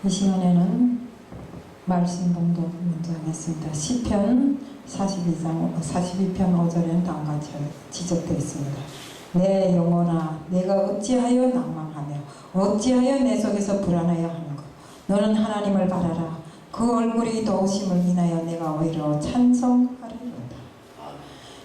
이 시간에는 말씀 봉독 먼저 하겠습니다. 시편 42편 5절에는 다음과 같이 지적되어 있습니다. 내 영혼아, 내가 어찌하여 낭망하며 어찌하여 내 속에서 불안하여 하는가. 너는 하나님을 바라라. 그 얼굴이 도우심을 인하여 내가 오히려 찬송하리로다.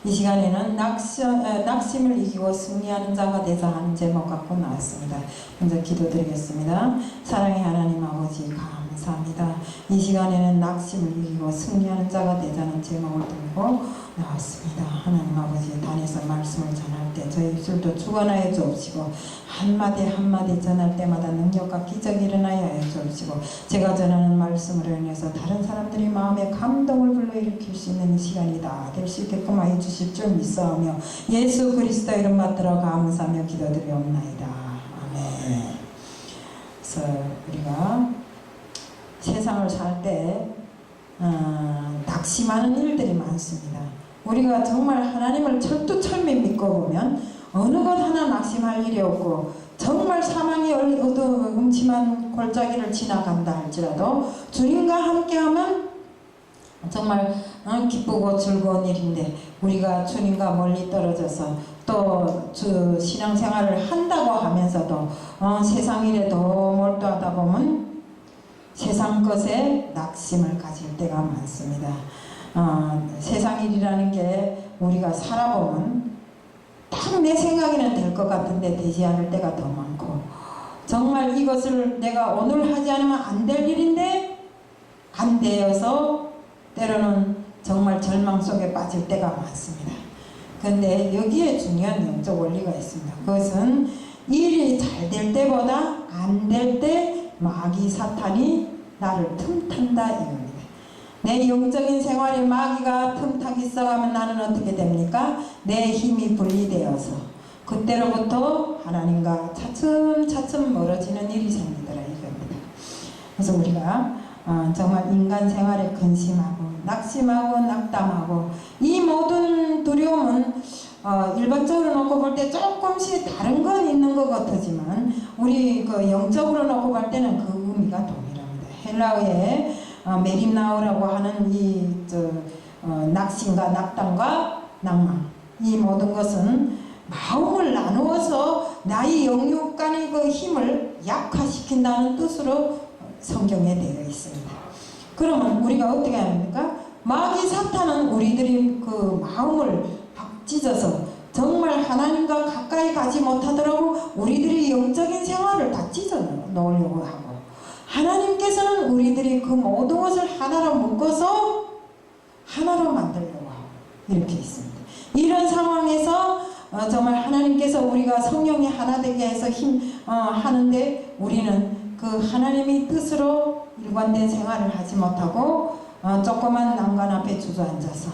이 시간에는 낙심을 이기고 승리하는 자가 되자 하는 제목 갖고 나왔습니다. 먼저 기도드리겠습니다. 사랑의 하나님 아버지 감사합니다. 이 시간에는 낙심을 이기고 승리하는 자가 되자는 제목을 들고 나왔습니다. 하나님 아버지, 단에서 말씀을 전할 때 저희 입술도 주관하여 주옵시고 한마디 한마디 전할 때마다 능력과 기적이 일어나야 해 주옵시고 제가 전하는 말씀으로 인해서 다른 사람들이 마음에 감동을 불러일으킬 수 있는 시간이다 될 수 있게끔 하여 주실 줄 믿사오며 예수 그리스도 이름 받들어 감사하며 기도드리옵나이다. 아멘. 그래서 우리가 세상을 살 때 낙심하는 일들이 많습니다. 우리가 정말 하나님을 철두철미 믿고 보면 어느 것 하나 낙심할 일이 없고 정말 사망이 음침한 골짜기를 지나간다 할지라도 주님과 함께하면 정말 기쁘고 즐거운 일인데 우리가 주님과 멀리 떨어져서 또 신앙생활을 한다고 하면서도 세상 일에 더 몰두하다 보면 세상 것에 낙심을 가질 때가 많습니다. 세상 일이라는 게 우리가 살아보면 딱 내 생각에는 될 것 같은데 되지 않을 때가 더 많고 정말 이것을 내가 오늘 하지 않으면 안 될 일인데 안 되어서 때로는 정말 절망 속에 빠질 때가 많습니다. 그런데 여기에 중요한 영적 원리가 있습니다. 그것은 일이 잘 될 때보다 안 될 때 마귀 사탄이 나를 틈탄다 이겁니다. 내 영적인 생활에 마귀가 틈타기 시작하면 나는 어떻게 됩니까? 내 힘이 분리되어서 그때로부터 하나님과 차츰차츰 멀어지는 일이 생기더라 이겁니다. 그래서 우리가 정말 인간 생활에 근심하고 낙심하고 낙담하고 이 모든 두려움은 일반적으로 놓고 볼 때 조금씩 다른 건 있는 것 같지만 우리 그 영적으로 놓고 볼 때는 그 의미가 동일합니다. 헬라어에 메림나오라고 하는 이 낙심과 낙담과 낭망 이 모든 것은 마음을 나누어서 나의 영육 간의 그 힘을 약화시킨다는 뜻으로 성경에 되어 있습니다. 그러면 우리가 어떻게 합니까? 마귀 사탄은 우리들이 그 마음을 팍 찢어서 정말 하나님과 가까이 가지 못하더라고 우리들이 영적인 생활을 다 찢어 놓으려고 하고 하나님께서는 우리들이 그 모든 것을 하나로 묶어서 하나로 만들려고 하고 이렇게 있습니다. 이런 상황에서 정말 하나님께서 우리가 성령이 하나 되게 해서 하는데 우리는 그 하나님의 뜻으로 일관된 생활을 하지 못하고 조그만 난간 앞에 주저앉아서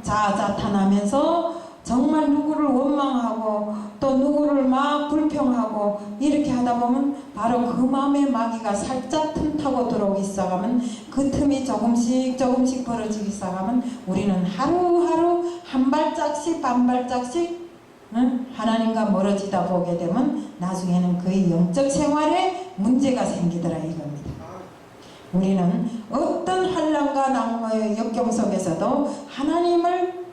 자아자탄하면서 정말 누구를 원망하고 또 누구를 막 불평하고 이렇게 하다 보면 바로 그 마음에 마귀가 살짝 틈타고 들어오기 시작하면 그 틈이 조금씩 벌어지기 시작하면 우리는 하루하루 한 발짝씩 반 발짝씩 하나님과 멀어지다 보게 되면 나중에는 그의 영적 생활에 문제가 생기더라 이겁니다. 우리는 어떤 환난과 역경 속에서도 하나님을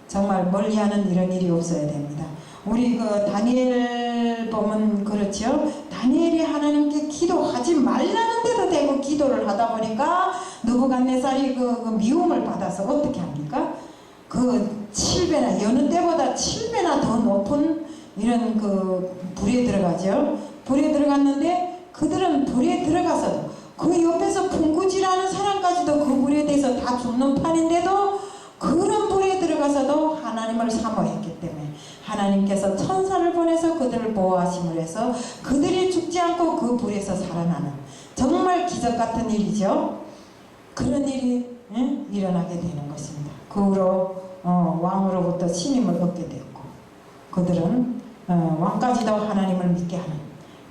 정말 멀리하는 이런 일이 없어야 됩니다. 우리 그 다니엘 보면 그렇죠. 다니엘이 하나님께 기도하지 말라는데도 대고 기도를 하다 보니까 느부갓네살이 그 미움을 받아서 어떻게 합니까? 그 7배나 여느 때보다 7배나 더 높은 이런 그 불에 들어가죠. 불에 들어갔는데 그들은 불에 들어가서도 그 옆에서 풍구질하는 사람까지도 그 불에 대해서 다 죽는 판인데도 그런 불에 들어가서도 하나님을 사모했기 때문에 하나님께서 천사를 보내서 그들을 보호하심을 해서 그들이 죽지 않고 그 불에서 살아나는 정말 기적 같은 일이죠. 그런 일이 일어나게 되는 것입니다. 그 후로 왕으로부터 신임을 얻게 되었고 그들은 왕까지도 하나님을 믿게 하는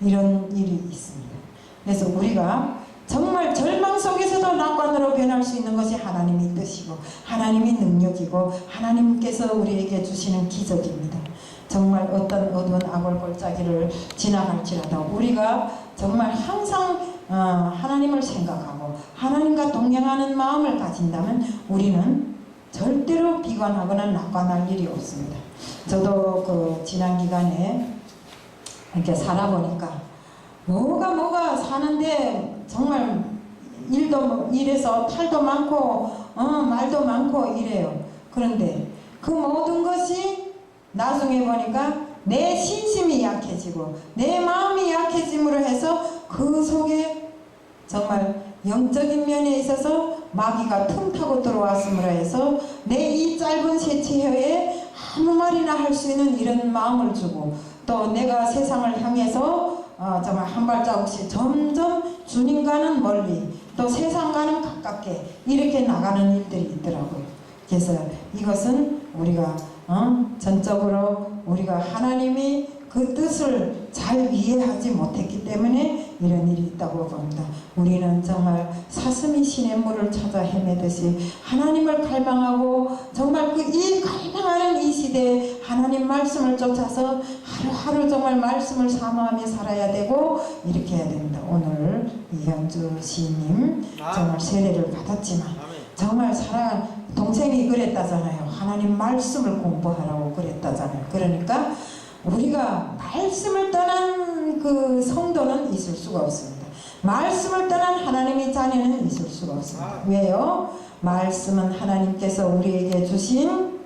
이런 일이 있습니다. 그래서 우리가 정말 절망 속에서도 낙관으로 변할 수 있는 것이 하나님의 뜻이고 하나님의 능력이고 하나님께서 우리에게 주시는 기적입니다. 정말 어떤 어두운 악을 골짜기를 지나갈지라도 우리가 정말 항상 하나님을 생각하고 하나님과 동행하는 마음을 가진다면 우리는 절대로 비관하거나 낙관할 일이 없습니다. 저도 그 지난 기간에 이렇게 살아보니까 뭐가 사는데 정말 일에서 탈도 많고 말도 많고 이래요. 그런데 그 모든 것이 나중에 보니까 내 신심이 약해지고 내 마음이 약해짐으로 해서 그 속에 정말 영적인 면에 있어서 마귀가 틈타고 들어왔음으로 해서 내 이 짧은 세치혀에 아무 말이나 할 수 있는 이런 마음을 주고 또 내가 세상을 향해서 정말 한 발자국씩 점점 주님과는 멀리 또 세상과는 가깝게 이렇게 나가는 일들이 있더라고요. 그래서 이것은 우리가 전적으로 우리가 하나님이 그 뜻을 잘 이해하지 못했기 때문에 이런 일이 있다고 봅니다. 우리는 정말 사슴이 시냇물을 찾아 헤매듯이 하나님을 갈망하고 정말 이 갈망하는 이 시대에 하나님 말씀을 쫓아서 하루하루 정말 말씀을 사모하며 살아야 되고 이렇게 해야 됩니다. 오늘 이현주 시인님 정말 세례를 받았지만 정말 동생이 그랬다잖아요. 하나님 말씀을 공부하라고 그랬다잖아요. 그러니까 우리가 말씀을 떠난 그 성도는 있을 수가 없습니다. 말씀을 떠난 하나님의 자녀는 있을 수가 없습니다. 왜요? 말씀은 하나님께서 우리에게 주신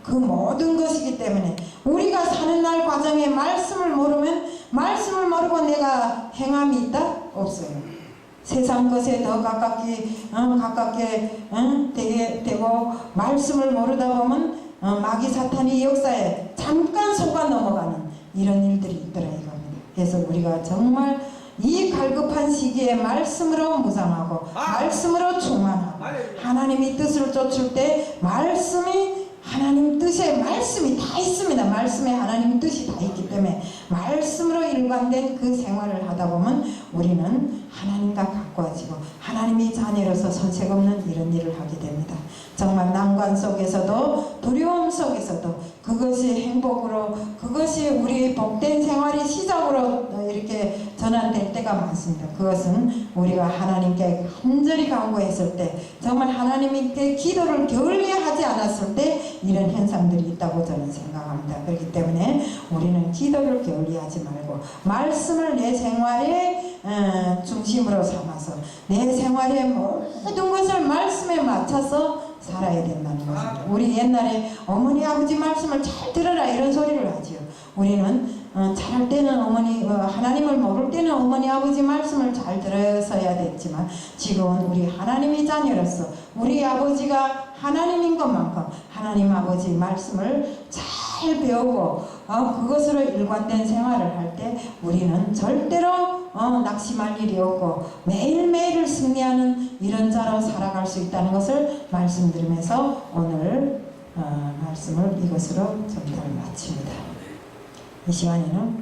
그 모든 것이기 때문에 우리가 사는 날 과정에 말씀을 모르고 내가 행함이 있다? 없어요. 세상 것에 더 가깝게 되고 말씀을 모르다 보면 마귀 사탄이 역사에 잠깐 속아 넘어가는 이런 일들이 있더라 이겁니다. 그래서 우리가 정말 이 갈급한 시기에 말씀으로 무장하고 말씀으로 충만하고 하나님의 뜻을 쫓을 때 말씀이 하나님 뜻에 말씀이 다 있습니다. 말씀에 하나님 뜻이 다 있기 때문에 말씀으로 일관된 그 생활을 하다 보면 우리는 하나님과 가까워지고 하나님의 자녀로서 손색 없는 이런 일을 하게 됩니다. 정말 난관 속에서도 두려움 속에서도 그것이 행복으로 그것이 우리 복된 생활의 시작으로 이렇게 전환될 때가 많습니다. 그것은 우리가 하나님께 간절히 간구했을 때 정말 하나님께 기도를 게을리하지 않았을 때 이런 현상들이 있다고 저는 생각합니다. 그렇기 때문에 우리는 기도를 게을리하지 말고 말씀을 내 생활의 중심으로 삼아서 내 생활의 모든 것을 말씀에 맞춰서 살아야 된다는 것입니다. 우리 옛날에 어머니 아버지 말씀을 잘 들어라 이런 소리를 하지요. 우리는 잘할 때는 하나님을 모를 때는 어머니 아버지 말씀을 잘 들었어야 됐지만 지금은 우리 하나님의 자녀로서 우리 아버지가 하나님인 것만큼 하나님 아버지 말씀을 잘 배우고 그것으로 일관된 생활을 할 때 우리는 절대로 낙심할 일이 없고 매일매일을 승리하는 이런 자로 살아갈 수 있다는 것을 말씀드리면서 오늘 말씀을 이것으로 전달을 마칩니다. 이 시간에는